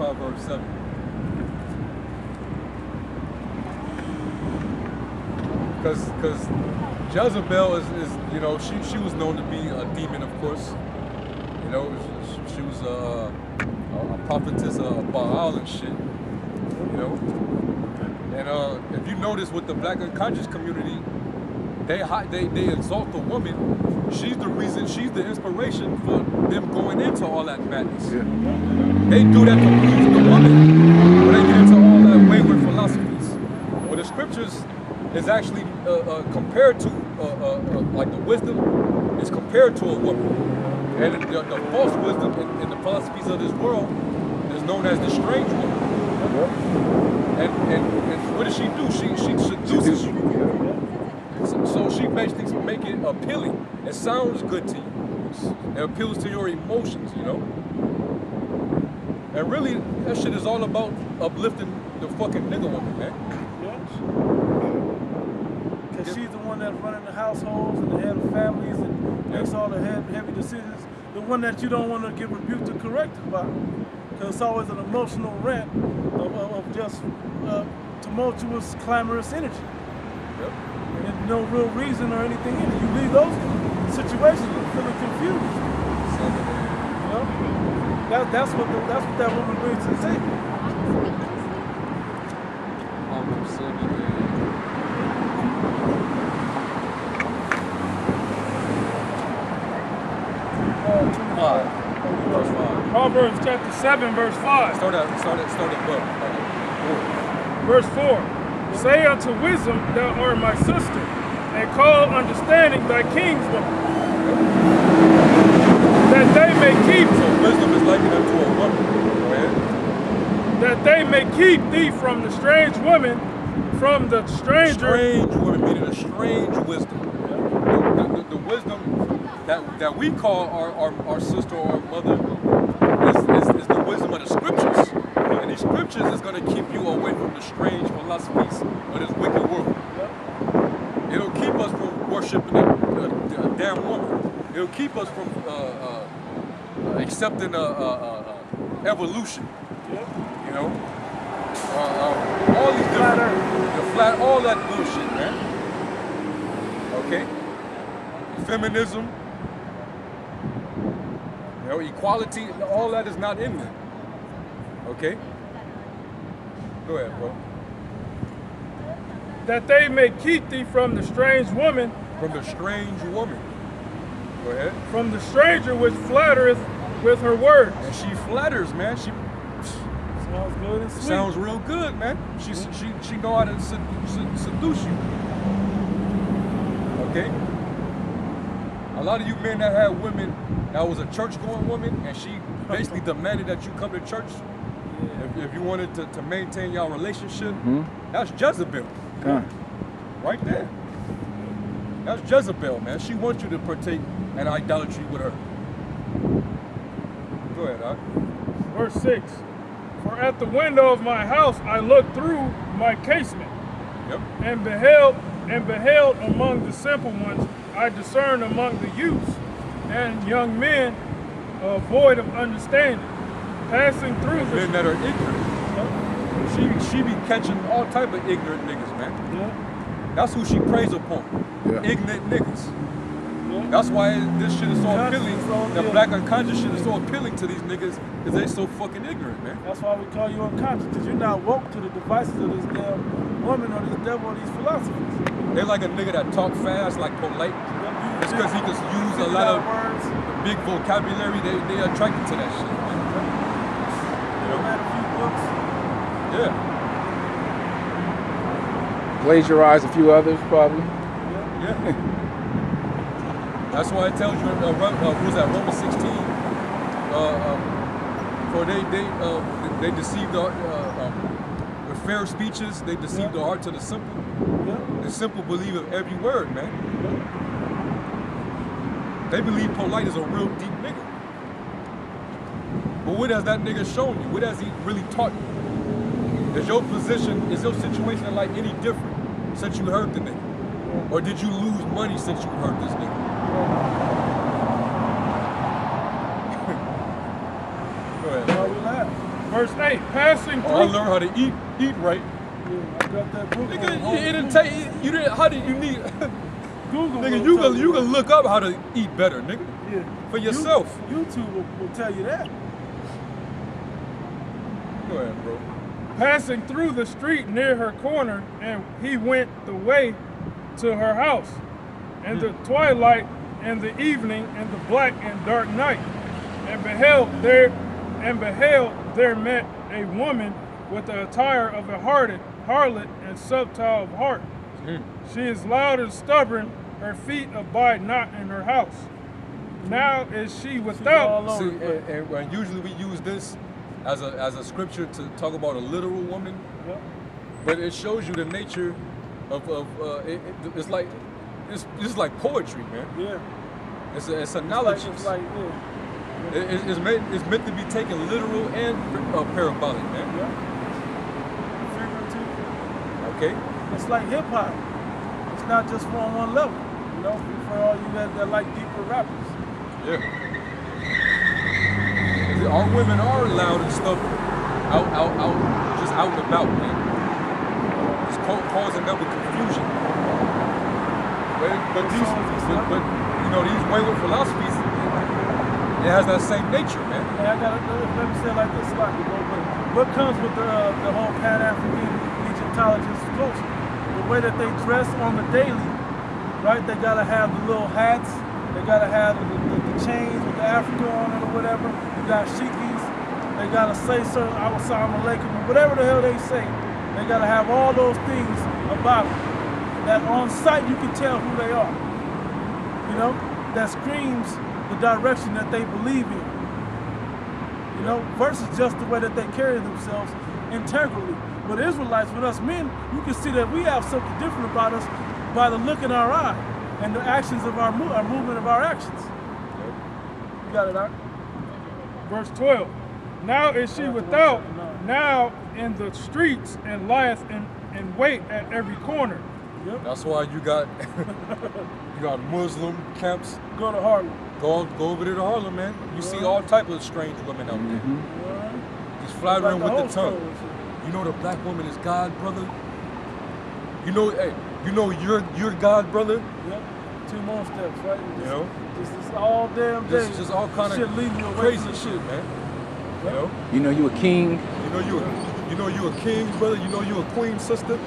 Proverbs 7. Because Jezebel is you know, she was known to be a demon, of course. You know, she was a prophetess of Baal and shit. You know, and if you notice with the black unconscious community, they exalt the woman. She's the reason, she's the inspiration for them going into all that madness. Yeah. They do that to please the woman, when they get into all that wayward philosophies. Well, the scriptures is actually compared to, like the wisdom is compared to a woman. And the false wisdom in the philosophies of this world is known as the strange woman. And what does she do? She seduces you. So she basically make it appealing. It sounds good to you. It appeals to your emotions, you know? And really, that shit is all about uplifting the fucking nigga woman, man. Because she's the one that's running the households and the head of families and makes all the heavy decisions. The one that you don't want to give rebuke to correct about. Because it's always an emotional rant of just tumultuous, clamorous energy. Yep. And no real reason or anything in it. You leave those situations feeling confused. You know? That's what that woman brings to the table. Verse 5. Proverbs chapter 7, verse 5. Start at book. Verse 4. Say unto wisdom, thou art my sister, and call understanding thy kinswoman, that they may keep. So wisdom is likened unto a woman. Go ahead. That they may keep thee from the strange woman, from the stranger. Strange woman, meaning a strange wisdom. The wisdom that we call our sister or our mother is the wisdom of the scriptures. And these scriptures is going to keep you away from the strange philosophies of this wicked world. It'll keep us from worshiping a damn woman. It'll keep us from accepting evolution. You know, all these different, all that bullshit, man. Okay, feminism, you know, equality, all that is not in there. Okay? Go ahead, bro. That they may keep thee from the strange woman. From the strange woman. Go ahead. From the stranger which flattereth with her words. And she flatters, man. She sounds good and sweet. Sounds real good, man. She know how to seduce you. Okay? A lot of you men that had women that was a church-going woman, and she basically demanded that you come to church. If you wanted to maintain your relationship, that's Jezebel. Right there. That's Jezebel, man. She wants you to partake in idolatry with her. Go ahead, Doc. Verse 6. For at the window of my house I looked through my casement, and beheld among the simple ones, I discerned among the youths and young men void of understanding, passing through the men that are ignorant. She be catching all type of ignorant niggas, man. That's who she preys upon. Ignorant niggas. That's why this shit is so appealing. The black unconscious shit is so appealing to these niggas because they so fucking ignorant, man. That's why we call you unconscious, because you're not woke to the devices of this damn woman or this devil or these philosophies. They like a nigga that talk fast, like polite. It's because he can use a lot of words, big vocabulary. They attracted to that shit, man. Read a few books. Yeah. Plagiarize a few others, probably. Yeah. That's why it tells you, who's that, Romans 16, for they deceived with fair speeches, they deceive the hearts of the simple. The simple believe of every word, man. They believe polite is a real deep nigga. But what has that nigga shown you? What has he really taught you? Is your position, is your situation like any different since you heard the nigga? Or did you lose money since you heard this nigga? Go ahead. Well, we laugh. Verse 8, passing through. I learned how to eat right. Yeah, I got that book. Nigga, it didn't take you didn't. How did you need? Google. Nigga, will you tell can look up how to eat better, nigga, Yeah. for yourself. YouTube will tell you that. Go ahead, bro. Passing through the street near her corner, and he went the way to her house. And the twilight and the evening and the black and dark night. And beheld there met a woman with the attire of a harlot and subtle of heart. She is loud and stubborn, her feet abide not in her house. Now is she without. all See, over. and usually we use this as a scripture to talk about a literal woman, Yep. but it shows you the nature of it's like it's like poetry, man. Yeah. It's analogies. It's like, yeah. It's meant to be taken literal and parabolic, man. Yeah. Figurative. Okay. It's like hip hop. It's not just on one level. You know, for all you that like deeper rappers. Yeah. Our women are loud and stuff, just out and about, man. It's causing double confusion. But you know, these wayward philosophies, it has that same nature, man. Hey, I gotta let me say it like this, like, what comes with the whole Pan-African Egyptologist culture? The way that they dress on the daily, right? They gotta have the little hats, they gotta have the chains with the Africa on it or whatever. You got shikis, they gotta say certain Assalamu alaikum, whatever the hell they say. They gotta have all those things about them. That on sight you can tell who they are. You know, that screams the direction that they believe in. You know, versus just the way that they carry themselves integrally. With Israelites, with us men, you can see that we have something different about us by the look in our eye and the actions of our movement of our actions. You got it, Doc? Verse 12. Now is she without, now in the streets, and lieth in wait at every corner. Yep. That's why you got Muslim camps. Go to Harlem. Go over there to Harlem, man. You see all type of strange women out there. Just flattering with the tongue. You know the black woman is God, brother. You know, hey, you know you're God, brother. Yep. 2 more steps, right? You know, Just all damn day. just all kind shit of leave you away crazy from the shit, man. Yep. You know you a king. You know you a king, brother. You know you a queen, sister.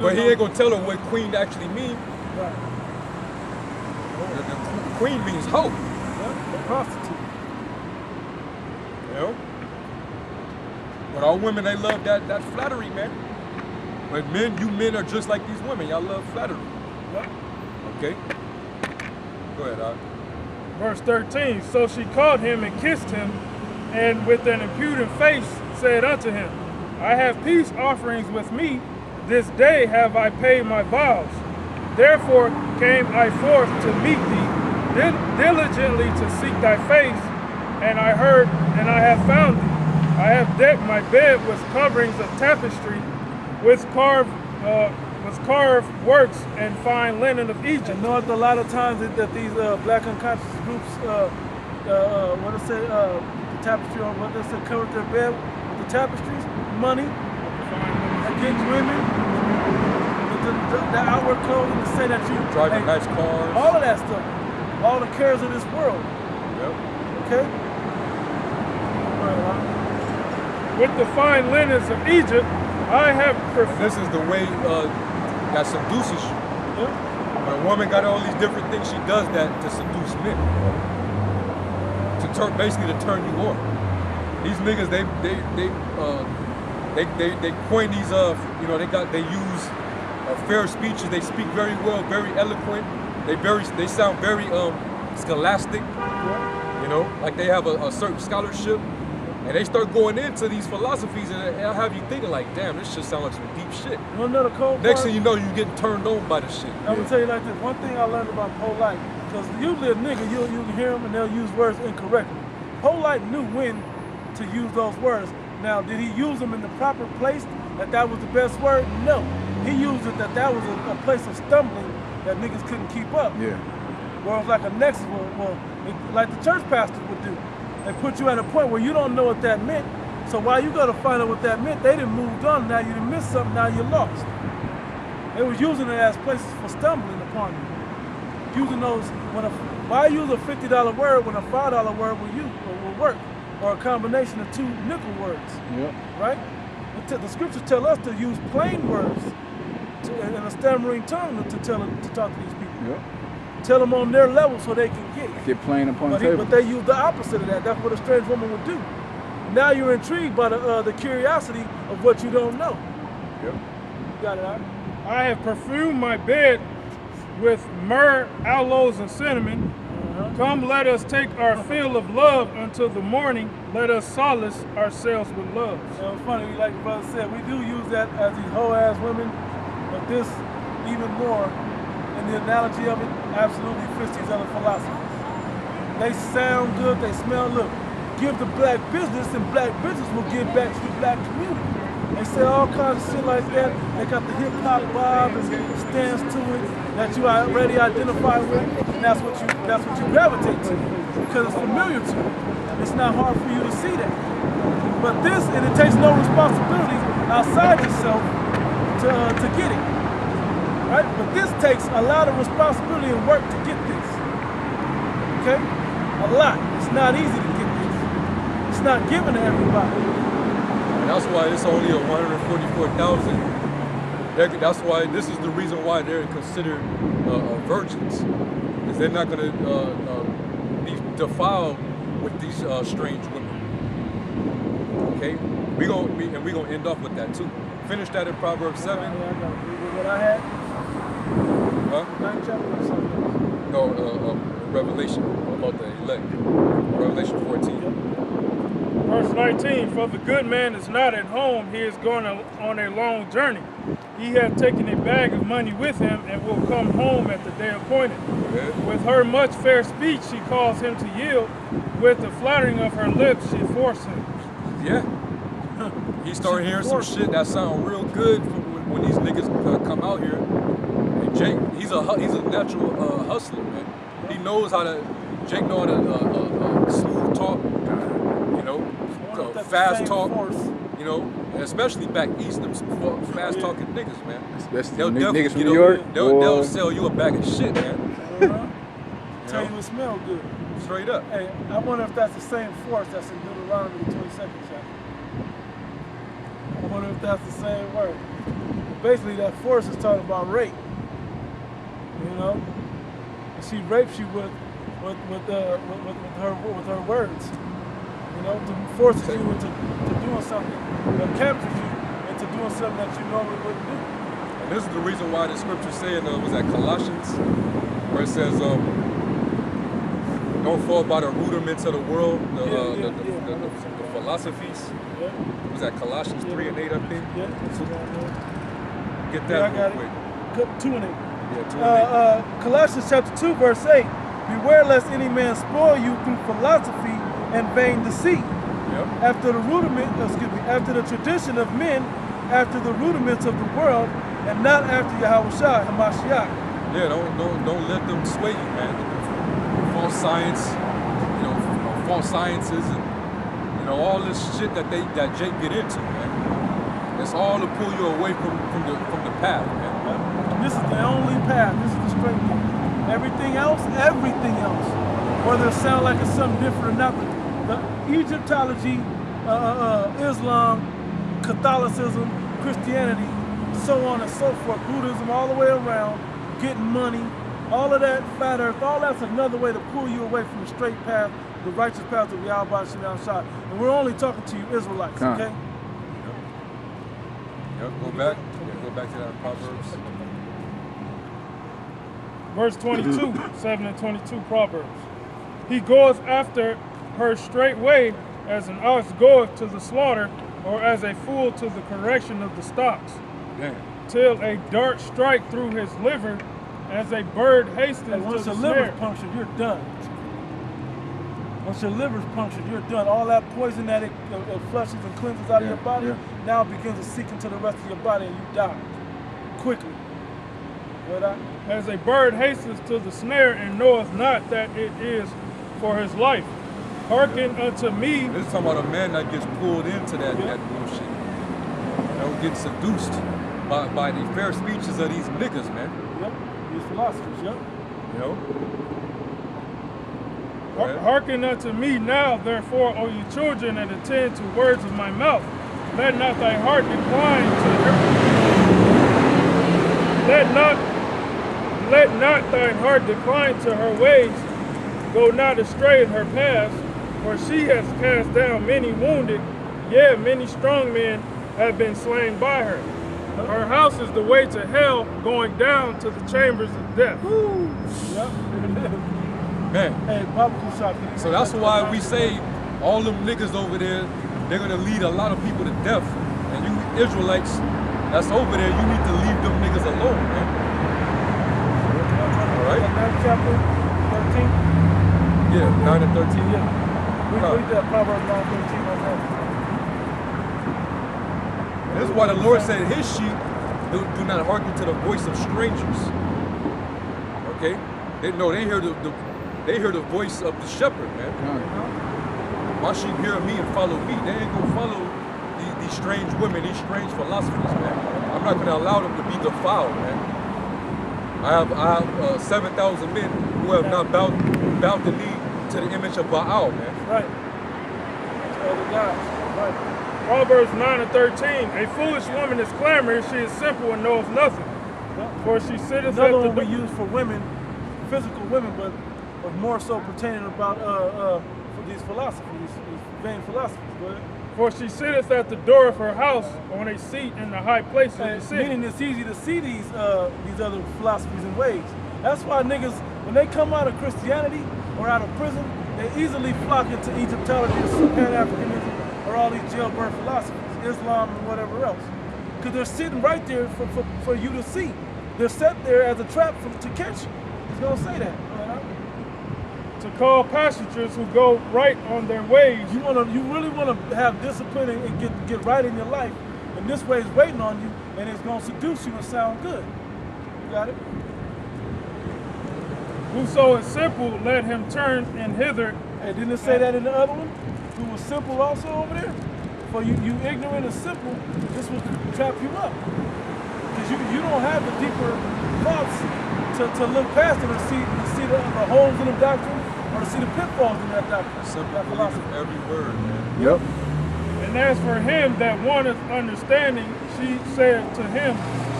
But he ain't gonna tell her what queen actually mean. Right. The queen means hoe. Yep. A prostitute. You know? But our women, they love that flattery, man. But you men are just like these women. Y'all love flattery. Yep. Okay? Go ahead, Doc. Verse 13. So she caught him and kissed him, and with an impudent face said unto him, I have peace offerings with me. This day have I paid my vows. Therefore came I forth to meet thee, diligently to seek thy face, and I heard, and I have found thee. I have decked my bed with coverings of tapestry, with carved works and fine linen of Egypt. And know a lot of times that these black unconscious groups, what they say, the tapestry, or what they say, cover their bed with the tapestries, money, against women, the outward clothing to say that you Driving nice cars. all of that stuff, all the cares of this world. Yep. Okay. With the fine linens of Egypt, I have And this is the way that seduces you. Yep. When a woman got all these different things, she does that to seduce men. Basically to turn you on. These niggas, they coin these you know, they use fair speeches. They speak very well, very eloquent. They sound very scholastic. You know, like they have a certain scholarship. And they start going into these philosophies, and it'll have you thinking like, damn, this shit sounds like some deep shit. You wanna know the cold Next part? thing you know, you getting turned on by the shit. I'm gonna tell you like this. One thing I learned about Polite, because usually a nigga, you can hear them and they'll use words incorrectly. Polite knew when to use those words. Now, did he use them in the proper place, that was the best word? No. He used it that was a place of stumbling that niggas couldn't keep up. Yeah. Where it was like a nexus, like the church pastor would do. They put you at a point where you don't know what that meant. So while you got to find out what that meant, they done moved on. Now you done missed something. Now you're lost. They was using it as places for stumbling upon you. Using those why use a $50 word when a $5 word will work, or a combination of two nickel words? Yep. Right? The scriptures tell us to use plain words in a stammering tongue to talk to these people. Yep. Tell them on their level so they can get it. Get plain upon the table. But they use the opposite of that. That's what a strange woman would do. Now you're intrigued by the curiosity of what you don't know. Yep. You got it, all right? I have perfumed my bed with myrrh, aloes, and cinnamon. Come, let us take our fill of love until the morning. Let us solace ourselves with love. It's funny, like the brother said, we do use that as these whole-ass women, but this even more, in the analogy of it, absolutely fits these other philosophies. They sound good, they smell, look, give the black business and black business will give back to the black community. They say all kinds of shit like that. They got the hip-hop vibe and stance to it that you already identify with, and that's what you gravitate to because it's familiar to you. It's not hard for you to see that. But this, and it takes no responsibility outside yourself to get it, right? But this takes a lot of responsibility and work to get this, okay? A lot. It's not easy to get this. It's not given to everybody. And that's why it's only a 144,000. That's why this is the reason why they're considered virgins, because they're not going to be defiled with these strange women. Okay, we're gonna end off with that too. Finish that in Proverbs 7. What I had? Huh? 9th chapter or something. No, Revelation about the elect. Revelation 14. Verse 19, for the good man is not at home, he is going on a long journey. He hath taken a bag of money with him and will come home at the day appointed. Yeah. With her much fair speech she calls him to yield. With the flattering of her lips she forced him. Yeah. He started hearing some shit that sound real good when these niggas come out here. And Jake, he's a natural hustler, man. He knows how to. Jake knows how to smooth talk. You know, fast talk, you know, especially back east, them fast talking niggas, man. Especially niggas from New York. They'll sell you a bag of shit, man. Tell you it smells good. Straight up. Hey, I wonder if that's the same force that's in Deuteronomy, the 22nd chapter. I wonder if that's the same word. Basically, that force is talking about rape. You know, and she rapes you with her words. You know, to forces you into doing something that captures you into doing something that you normally wouldn't do. And this is the reason why the scripture saying was that Colossians, where it says, don't fall by the rudiments of the world, the philosophies. Yeah. Was that Colossians 3 and 8, I think? Yeah. So, get that real quick. 2 and 8. Yeah, 2 and 8. Colossians chapter 2, verse 8. Beware lest any man spoil you through philosophy and vain deceit. Yep. After the tradition of men, after the rudiments of the world, and not after Yahushua, Hamashiach. Yeah, don't let them sway you, man. False science, you know, false sciences, and you know all this shit that Jake get into, man. It's all to pull you away from the path, man. This is the only path. This is the straight path. Everything else, whether it sounds like it's something different or not, the Egyptology, Islam, Catholicism, Christianity, so on and so forth, Buddhism, all the way around, getting money, all of that, flat earth, all that's another way to pull you away from the straight path, the righteous path of Yahweh Shem Shah. And we're only talking to you Israelites, okay? Yep, go back. Yeah, go back to that Proverbs. Verse 22, 7 and 22 Proverbs. He goeth after her straightway as an ox goeth to the slaughter, or as a fool to the correction of the stocks. Damn. Till a dart strike through his liver, as a bird hastens to Once the your snare. liver's punctured, you're done. Once your liver's punctured, you're done. All that poison that it flushes and cleanses out of your body now begins to seep into the rest of your body and you die quickly. As a bird hastens to the snare and knoweth not that it is for his life. Hearken unto me. This is talking about a man that gets pulled into that bullshit. You know, gets seduced by the fair speeches of these niggas, man. Yep. These philosophers, yep. You know? Hearken unto me now, therefore, O ye children, and attend to words of my mouth. Let not thy heart decline to her. Let not thine heart decline to her ways. Go not astray in her paths, for she has cast down many wounded, yea, many strong men have been slain by her. Her house is the way to hell, going down to the chambers of death. Yep. Man. Hey, barbecue shop. So that's why we say all them niggas over there, they're gonna lead a lot of people to death. And you Israelites that's over there, you need to leave them niggas alone, man. All right? Chapter 13? Yeah, 9 and 13. Yeah. We read that Proverbs 9:13 on that. This is why the Lord said his sheep do not hearken to the voice of strangers. Okay? They hear the voice of the shepherd, man. My sheep hear me and follow me. They ain't gonna follow these strange women, these strange philosophies, man. I'm not gonna allow them to be defiled, man. I have 7,000 men who have not bowed the knee to the image of Baal, man. Right. Other gods. Right. Proverbs 9 and 13. A foolish woman is clamorous, she is simple and knoweth nothing. For she sitteth Another at the one we use for women, physical women, but more so pertaining about for these philosophies, these vain philosophies. Go ahead. For she sitteth at the door of her house on a seat in the high place of the city. Meaning it's easy to see these other philosophies and ways. That's why niggas, when they come out of Christianity or out of prison, they easily flock into Egyptology or Pan-Africanism or all these jailbird philosophies, Islam and whatever else. Because they're sitting right there for you to see. They're set there as a trap to catch you. He's gonna say that. To call passengers who go right on their ways. You really wanna have discipline and get right in your life. And this way is waiting on you, and it's gonna seduce you and sound good. You got it? Whoso is simple, let him turn and hither. Hey, didn't it say that in the other one? Who was simple also over there? For you ignorant and simple, this will trap you up. Because you don't have the deeper thoughts to look past it and see the holes in the doctrine or to see the pitfalls in that doctrine. Simple philosophy. Every word, man. Yep. And as for him that wanteth understanding, she said to him,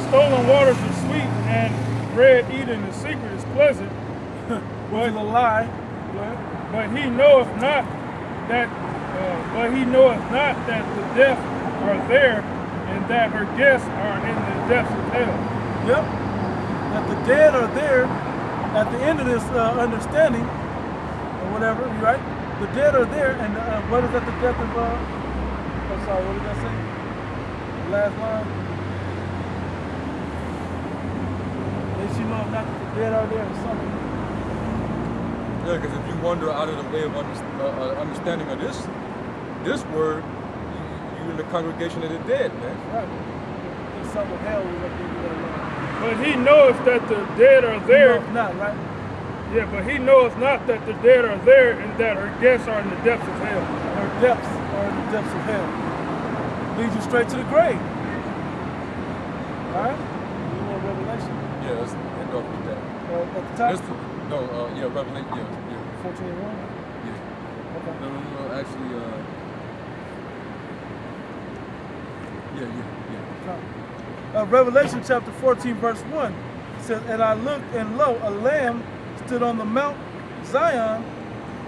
stolen waters are sweet, and bread eaten in secret is pleasant. Which is a lie. But he knoweth not that the deaf are there, and that her guests are in the depths of hell. Yep. That the dead are there at the end of this understanding, or whatever, right? The dead are there, and what is at the depth of, I'm sorry, what did I say? The last line? They should know not that the dead are there or something. Yeah, because if you wander out of the way of understanding of this word, you in the congregation of the dead, man. Right. It's something hell was up there. But he knoweth that the dead are there. He knoweth not, right? Yeah, but he knoweth not that the dead are there, and that her guests are in the depths of hell. Her depths are in the depths of hell. Leads you straight to the grave. Alright? You want Revelation? Yeah, let's end off with that. At the top? Revelation, yeah. 14 and 1? Yeah. Okay. No, actually, Revelation chapter 14, verse 1 says, and I looked, and lo, a lamb stood on the Mount Zion,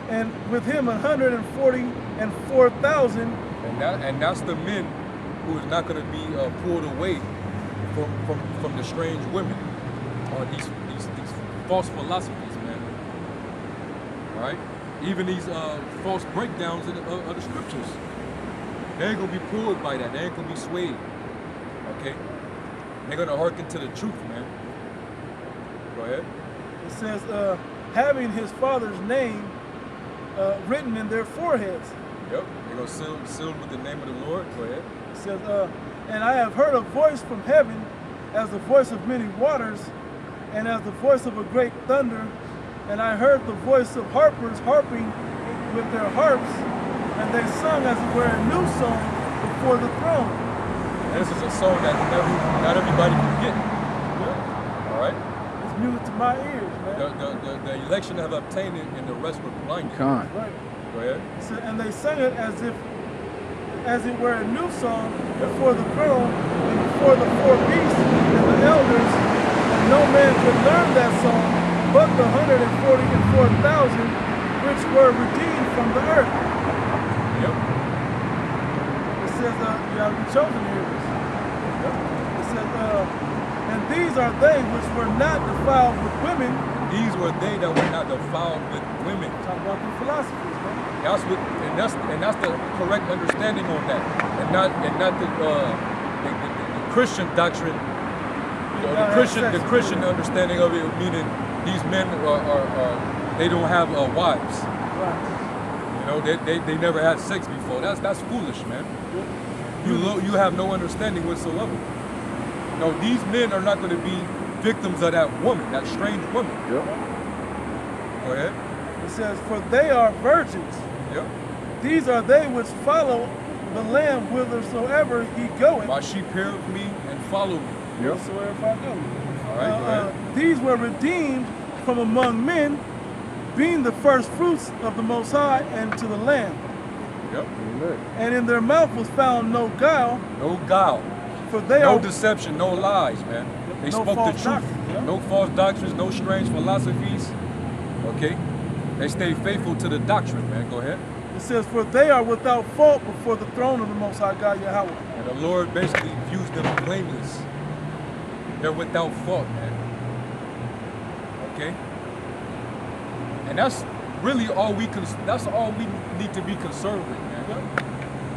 and with him 144,000. And that's the men who is not going to be pulled away from the strange women or these false philosophies, man. All right? Even these false breakdowns of the scriptures. They ain't going to be pulled by that. They ain't going to be swayed. Okay? They're going to hearken to the truth, man. Go ahead. It says, having his father's name written in their foreheads. Yep. They're going to sealed with the name of the Lord. Go ahead. It says, and I have heard a voice from heaven as the voice of many waters and as the voice of a great thunder. And I heard the voice of harpers harping with their harps, and they sung as it were a new song before the throne. And this is a song that not everybody can get. Yeah. All right? It's music to my ears, man. The election have obtained it, and the rest were blinded. Con. Right. Go ahead. So, and they sang it as it were a new song before the throne and before the four beasts and the elders, and no man could learn that song but the 144,000 which were redeemed from the earth. Yep. It says, you have to be chosen to hear this. Yep. It says, and these are they which were not defiled with women. These were they that were not defiled with women. Talk about the philosophies, man. That's the correct understanding on that, and not the Christian doctrine. The Christian understanding of it, meaning these men are they don't have wives. Right. You know, they never had sex before. That's foolish, man. You have no understanding whatsoever. No, these men are not going to be victims of that woman, that strange woman. Yep. Go ahead. It says, for they are virgins. Yep. These are they which follow the Lamb whithersoever he goeth. My sheep hear of me and follow me. Yep. Whatsoever I go. All right, go ahead. These were redeemed from among men, being the first fruits of the Most High and to the Lamb. Yep. And in their mouth was found no guile. No guile. For they no are deception, no lies, man. They no spoke the false truth. doctrine, yeah. No false doctrines, no strange philosophies. Okay? They stay faithful to the doctrine, man. Go ahead. It says, for they are without fault before the throne of the Most High God Yahweh. And the Lord basically views them blameless. They're without fault, man. Okay? And that's really all we need to be concerned with, man. Yeah.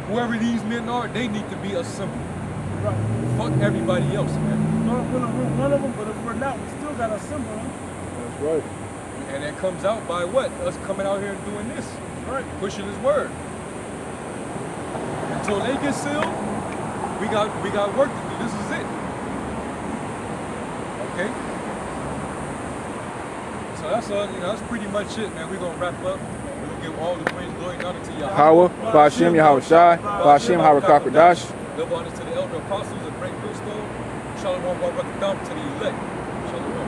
Whoever these men are, they need to be assembled. Right. Fuck everybody else, man. We're one of them, but if we're not, we still got to assemble them. That's right. And it comes out by what? Us coming out here and doing this. Right. Pushing his word. Until they get sealed, we got work to do. This is it. Okay? So that's pretty much it, man. We're gonna wrap up. We're gonna give all the praise, glory, and honor to Yahweh. Power, Ba'ashem Yahweh Shai, Ba'ashem Harakakadash. Double honor to the elder apostles and great millstone. Shalom Barakadam to the elect. Shalom.